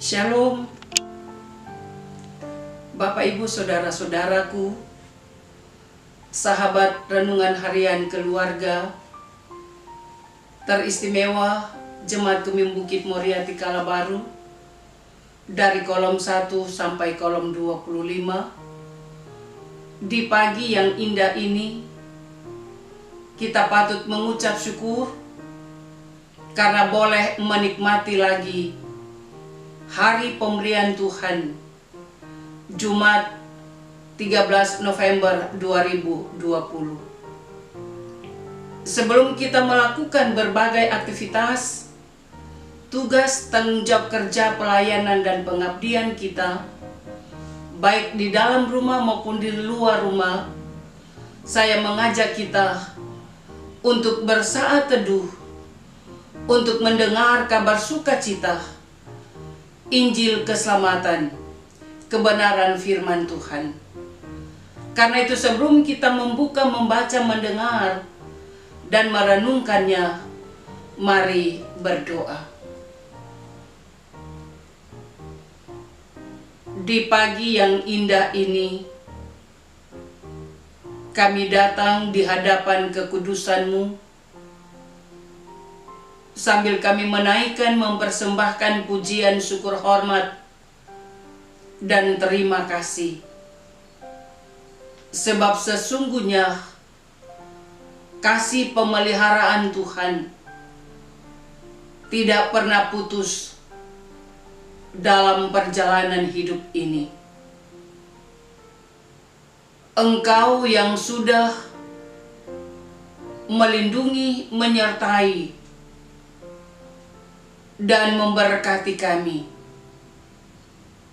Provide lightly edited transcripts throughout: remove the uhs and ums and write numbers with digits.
Shalom, Bapak Ibu Saudara-saudaraku, sahabat renungan harian keluarga, teristimewa Jemaat Tumim Bukit Moriati Kalabaru, dari kolom 1 sampai kolom 25. Di pagi yang indah ini, kita patut mengucap syukur karena boleh menikmati lagi Hari Pemberian Tuhan, Jumat 13 November 2020. Sebelum kita melakukan berbagai aktivitas, tugas tanggung jawab kerja, pelayanan dan pengabdian kita, baik di dalam rumah maupun di luar rumah, saya mengajak kita untuk bersaat teduh, untuk mendengar kabar sukacita Injil keselamatan, kebenaran firman Tuhan. Karena itu sebelum kita membuka, membaca, mendengar, dan merenungkannya, mari berdoa. Di pagi yang indah ini, kami datang di hadapan kekudusan-Mu, sambil kami menaikkan, mempersembahkan pujian, syukur, hormat, dan terima kasih. Sebab sesungguhnya kasih pemeliharaan Tuhan tidak pernah putus dalam perjalanan hidup ini. Engkau yang sudah melindungi, menyertai, dan memberkati kami,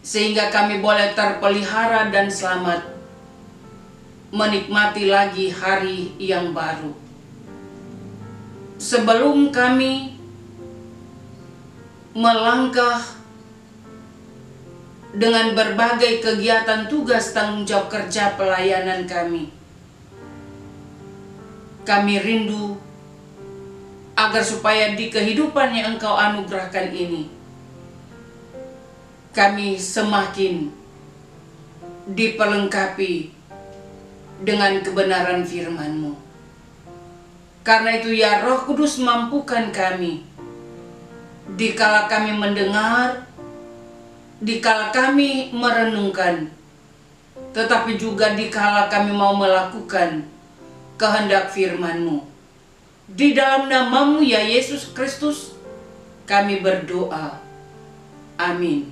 sehingga kami boleh terpelihara dan selamat menikmati lagi hari yang baru. Sebelum kami melangkah dengan berbagai kegiatan tugas tanggung jawab kerja pelayanan kami rindu agar supaya di kehidupan yang Engkau anugerahkan ini, kami semakin diperlengkapi dengan kebenaran firman-Mu. Karena itu ya Roh Kudus, mampukan kami dikala kami mendengar, dikala kami merenungkan, tetapi juga dikala kami mau melakukan kehendak firman-Mu. Di dalam nama-Mu ya Yesus Kristus, kami berdoa. Amin.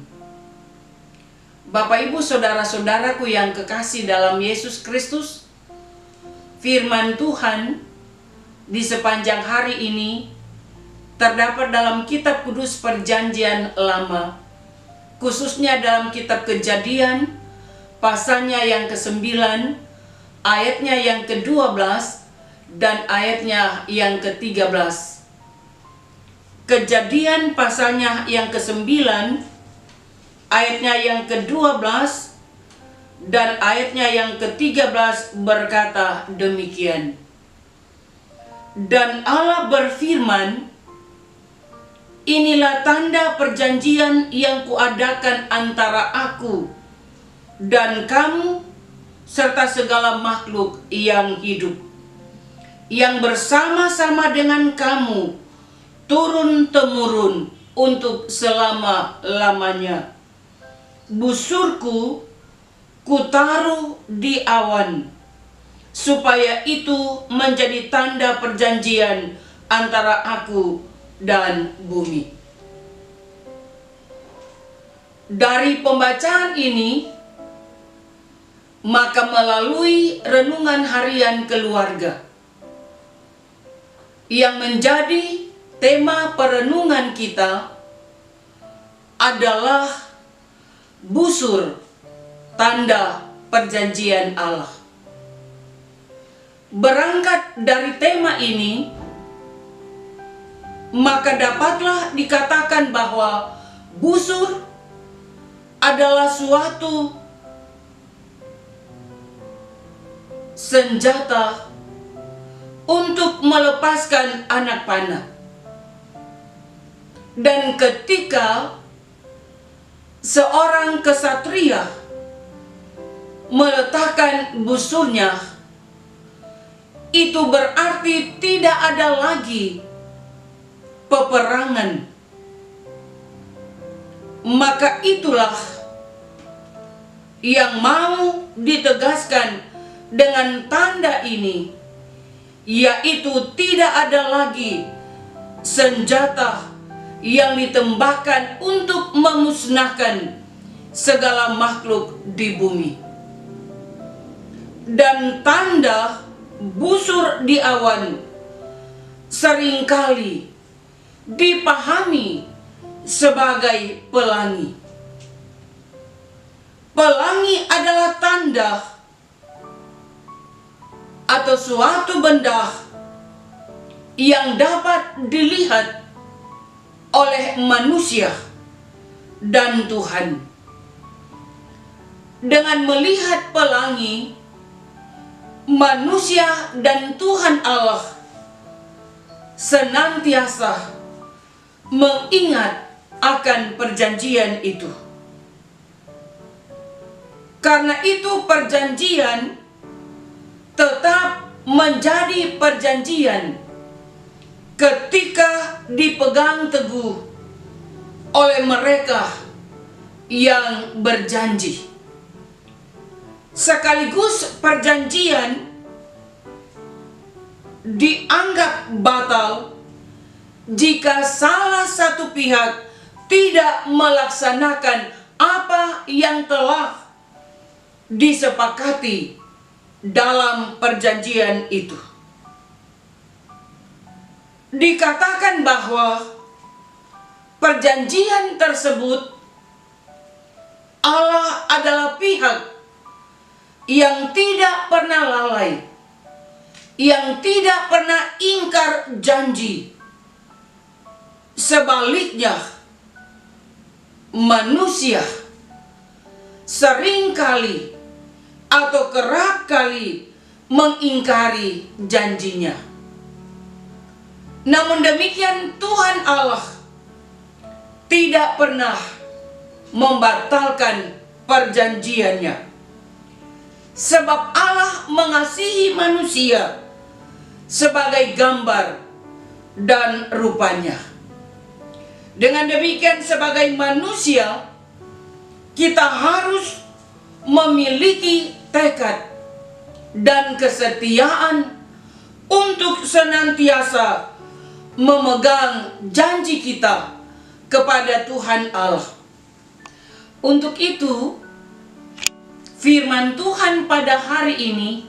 Bapak Ibu Saudara-saudaraku yang kekasih dalam Yesus Kristus, firman Tuhan di sepanjang hari ini terdapat dalam kitab kudus Perjanjian Lama, khususnya dalam kitab Kejadian, pasalnya yang ke-9, ayatnya yang ke-12, dan ayatnya yang ke-13. Kejadian pasalnya yang ke-9, ayatnya yang ke-12, dan ayatnya yang ke-13 berkata demikian. Dan Allah berfirman, inilah tanda perjanjian yang kuadakan antara aku dan kamu serta segala makhluk yang hidup, yang bersama-sama dengan kamu turun-temurun untuk selama-lamanya. Busurku kutaruh di awan, supaya itu menjadi tanda perjanjian antara aku dan bumi. Dari pembacaan ini, maka melalui renungan harian keluarga yang menjadi tema perenungan kita adalah busur, tanda perjanjian Allah. Berangkat dari tema ini, maka dapatlah dikatakan bahwa busur adalah suatu senjata untuk melepaskan anak panah. Dan ketika seorang kesatria meletakkan busurnya, itu berarti tidak ada lagi peperangan. Maka itulah yang mau ditegaskan dengan tanda ini, yaitu tidak ada lagi senjata yang ditembakkan untuk memusnahkan segala makhluk di bumi. Dan tanda busur di awan seringkali dipahami sebagai pelangi. Pelangi adalah tanda atau suatu benda yang dapat dilihat oleh manusia dan Tuhan. Dengan melihat pelangi, manusia dan Tuhan Allah senantiasa mengingat akan perjanjian itu. Karena itu perjanjian tetap menjadi perjanjian ketika dipegang teguh oleh mereka yang berjanji. Sekaligus perjanjian dianggap batal jika salah satu pihak tidak melaksanakan apa yang telah disepakati dalam perjanjian itu. Dikatakan bahwa perjanjian tersebut Allah adalah pihak yang tidak pernah lalai, yang tidak pernah ingkar janji. Sebaliknya, manusia seringkali atau kerap kali mengingkari janjinya. Namun demikian, Tuhan Allah tidak pernah membatalkan perjanjiannya. Sebab Allah mengasihi manusia sebagai gambar dan rupanya. Dengan demikian, sebagai manusia, kita harus memiliki tekad dan kesetiaan untuk senantiasa memegang janji kita kepada Tuhan Allah. Untuk itu, firman Tuhan pada hari ini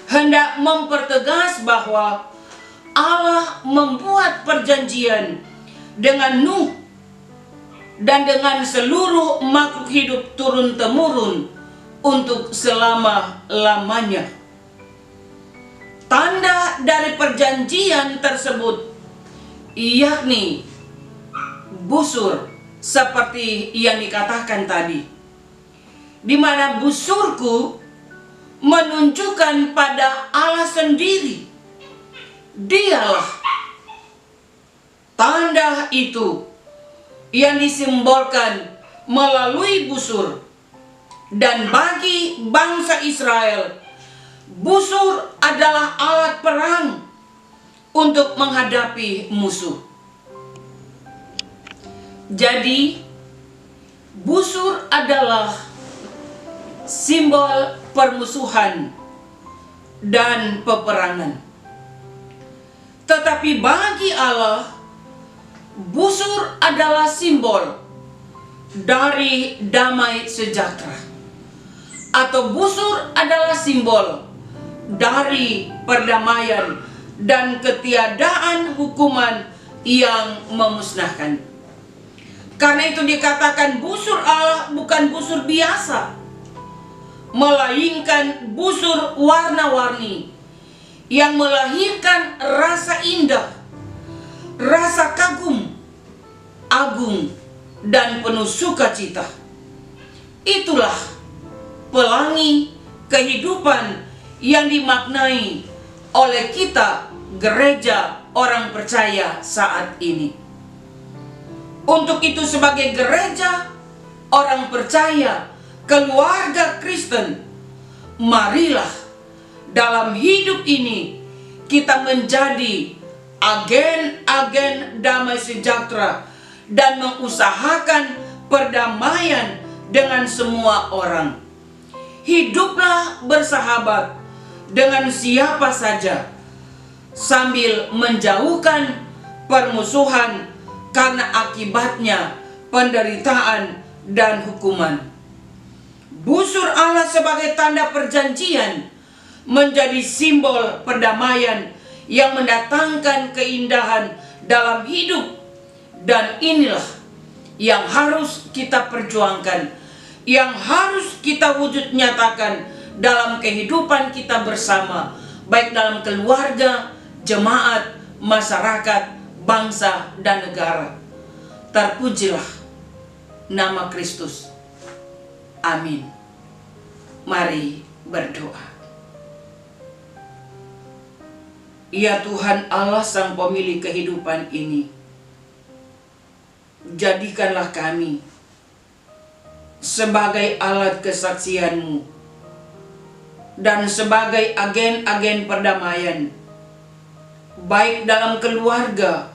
hendak mempertegas bahwa Allah membuat perjanjian dengan Nuh dan dengan seluruh makhluk hidup turun-temurun untuk selama-lamanya. Tanda dari perjanjian tersebut yakni busur, seperti yang dikatakan tadi, di mana busurku menunjukkan pada Allah sendiri. Dialah tanda itu yang disimbolkan melalui busur. Dan bagi bangsa Israel, busur adalah alat perang untuk menghadapi musuh. Jadi, busur adalah simbol permusuhan dan peperangan. Tetapi bagi Allah, busur adalah simbol dari damai sejahtera. Atau busur adalah simbol dari perdamaian dan ketiadaan hukuman yang memusnahkan. Karena itu dikatakan busur Allah bukan busur biasa, melainkan busur warna-warni yang melahirkan rasa indah, rasa kagum, agung, dan penuh sukacita. Itulah pelangi kehidupan yang dimaknai oleh kita, gereja orang percaya saat ini. Untuk itu, sebagai gereja orang percaya, keluarga Kristen, marilah dalam hidup ini kita menjadi agen-agen damai sejahtera dan mengusahakan perdamaian dengan semua orang. Hiduplah bersahabat dengan siapa saja sambil menjauhkan permusuhan karena akibatnya penderitaan dan hukuman. Busur Allah sebagai tanda perjanjian menjadi simbol perdamaian yang mendatangkan keindahan dalam hidup, dan inilah yang harus kita perjuangkan, yang harus kita wujud nyatakan dalam kehidupan kita bersama, baik dalam keluarga, jemaat, masyarakat, bangsa, dan negara. Terpujilah nama Kristus. Amin. Mari berdoa. Ya Tuhan Allah Sang Pemilik kehidupan ini, jadikanlah kami sebagai alat kesaksian-Mu dan sebagai agen-agen perdamaian, baik dalam keluarga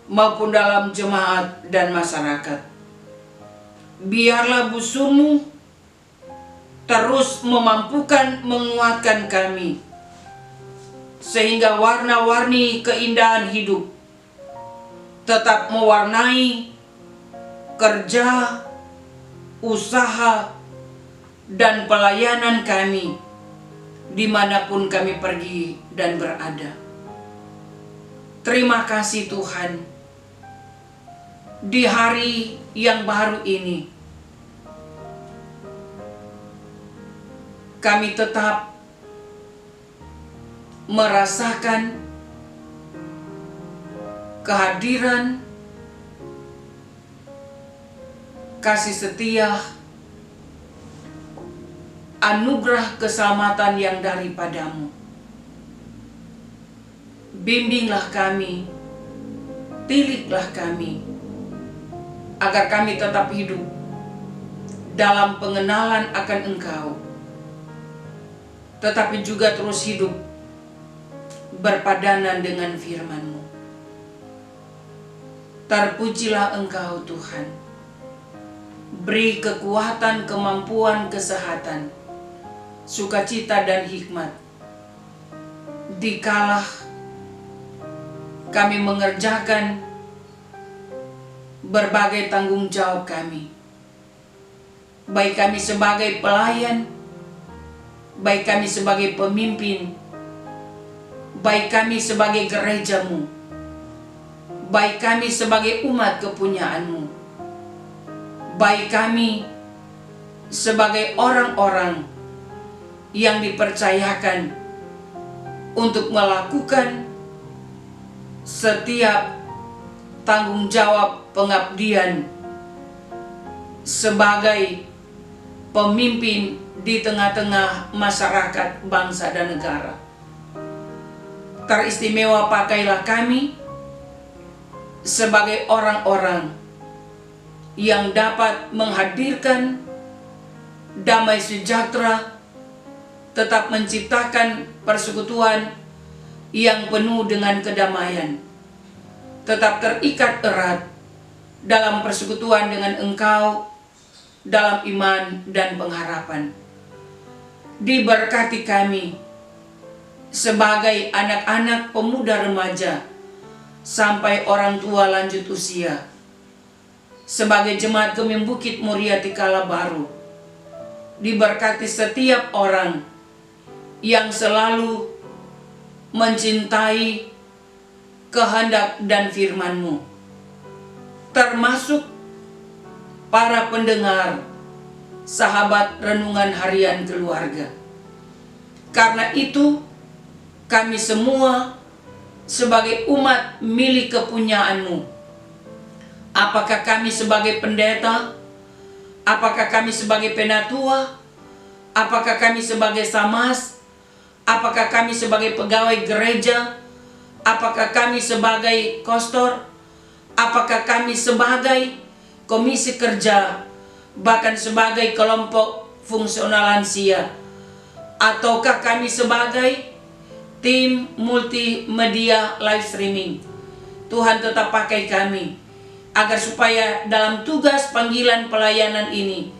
maupun dalam jemaat dan masyarakat. Biarlah busur-Mu terus memampukan menguatkan kami, sehingga warna-warni keindahan hidup tetap mewarnai kerja, usaha, dan pelayanan kami dimanapun kami pergi dan berada. Terima kasih Tuhan, di hari yang baru ini kami tetap merasakan kehadiran, kasih setia, anugerah keselamatan yang daripada-Mu. Bimbinglah kami, pilihlah kami, agar kami tetap hidup dalam pengenalan akan Engkau, tetapi juga terus hidup berpadanan dengan firman-Mu. Terpujilah Engkau Tuhan. Beri kekuatan, kemampuan, kesehatan, sukacita, dan hikmat dikala kami mengerjakan berbagai tanggung jawab kami, baik kami sebagai pelayan, baik kami sebagai pemimpin, baik kami sebagai gereja-Mu, baik kami sebagai umat kepunyaan-Mu, baik kami sebagai orang-orang yang dipercayakan untuk melakukan setiap tanggung jawab pengabdian sebagai pemimpin di tengah-tengah masyarakat, bangsa, dan negara. Teristimewa pakailah kami sebagai orang-orang yang dapat menghadirkan damai sejahtera, tetap menciptakan persekutuan yang penuh dengan kedamaian, tetap terikat erat dalam persekutuan dengan Engkau dalam iman dan pengharapan. Diberkati kami sebagai anak-anak, pemuda, remaja, sampai orang tua lanjut usia, sebagai jemaat Gemim Bukit Muria Tikala Baru. Diberkati setiap orang yang selalu mencintai kehendak dan firman-Mu, termasuk para pendengar sahabat renungan harian keluarga. Karena itu kami semua sebagai umat milik kepunyaan-Mu, apakah kami sebagai pendeta, apakah kami sebagai penatua, apakah kami sebagai samas, apakah kami sebagai pegawai gereja, apakah kami sebagai kostor, apakah kami sebagai komisi kerja, bahkan sebagai kelompok fungsional lansia, ataukah kami sebagai tim multimedia live streaming. Tuhan tetap pakai kami, agar supaya dalam tugas panggilan pelayanan ini,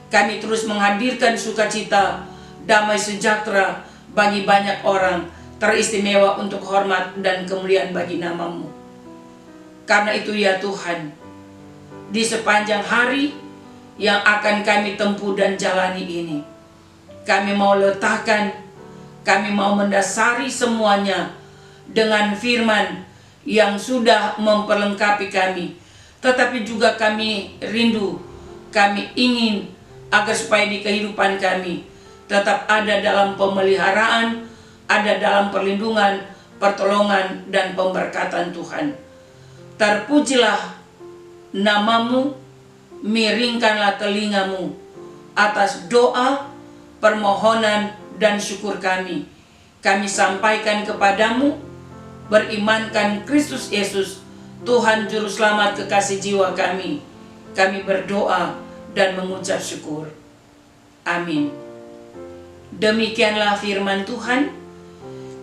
kami terus menghadirkan sukacita, damai sejahtera bagi banyak orang, teristimewa untuk hormat dan kemuliaan bagi nama-Mu. Karena itu ya Tuhan, di sepanjang hari yang akan kami tempuh dan jalani ini, kami mau letakkan, kami mau mendasari semuanya dengan firman yang sudah memperlengkapi kami. Tetapi juga kami rindu, kami ingin agar supaya di kehidupan kami tetap ada dalam pemeliharaan, ada dalam perlindungan, pertolongan, dan pemberkatan Tuhan. Terpujilah nama-Mu, miringkanlah telinga-Mu atas doa, permohonan, dan syukur kami. Kami sampaikan kepadamu, berimankan Kristus Yesus, Tuhan Juru Selamat kekasih jiwa kami. Kami berdoa dan mengucap syukur. Amin. Demikianlah firman Tuhan.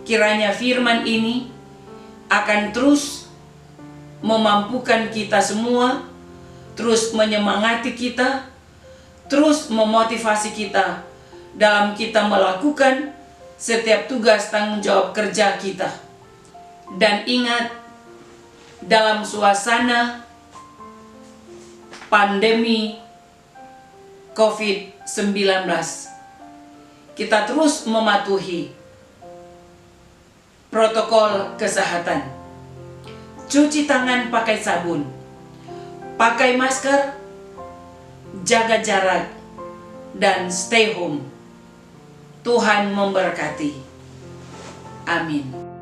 Kiranya firman ini akan terus memampukan kita semua, terus menyemangati kita, terus memotivasi kita dalam kita melakukan setiap tugas tanggung jawab kerja kita. Dan ingat, dalam suasana pandemi COVID-19, kita terus mematuhi protokol kesehatan. Cuci tangan pakai sabun, pakai masker, jaga jarak, dan stay home. Tuhan memberkati. Amin.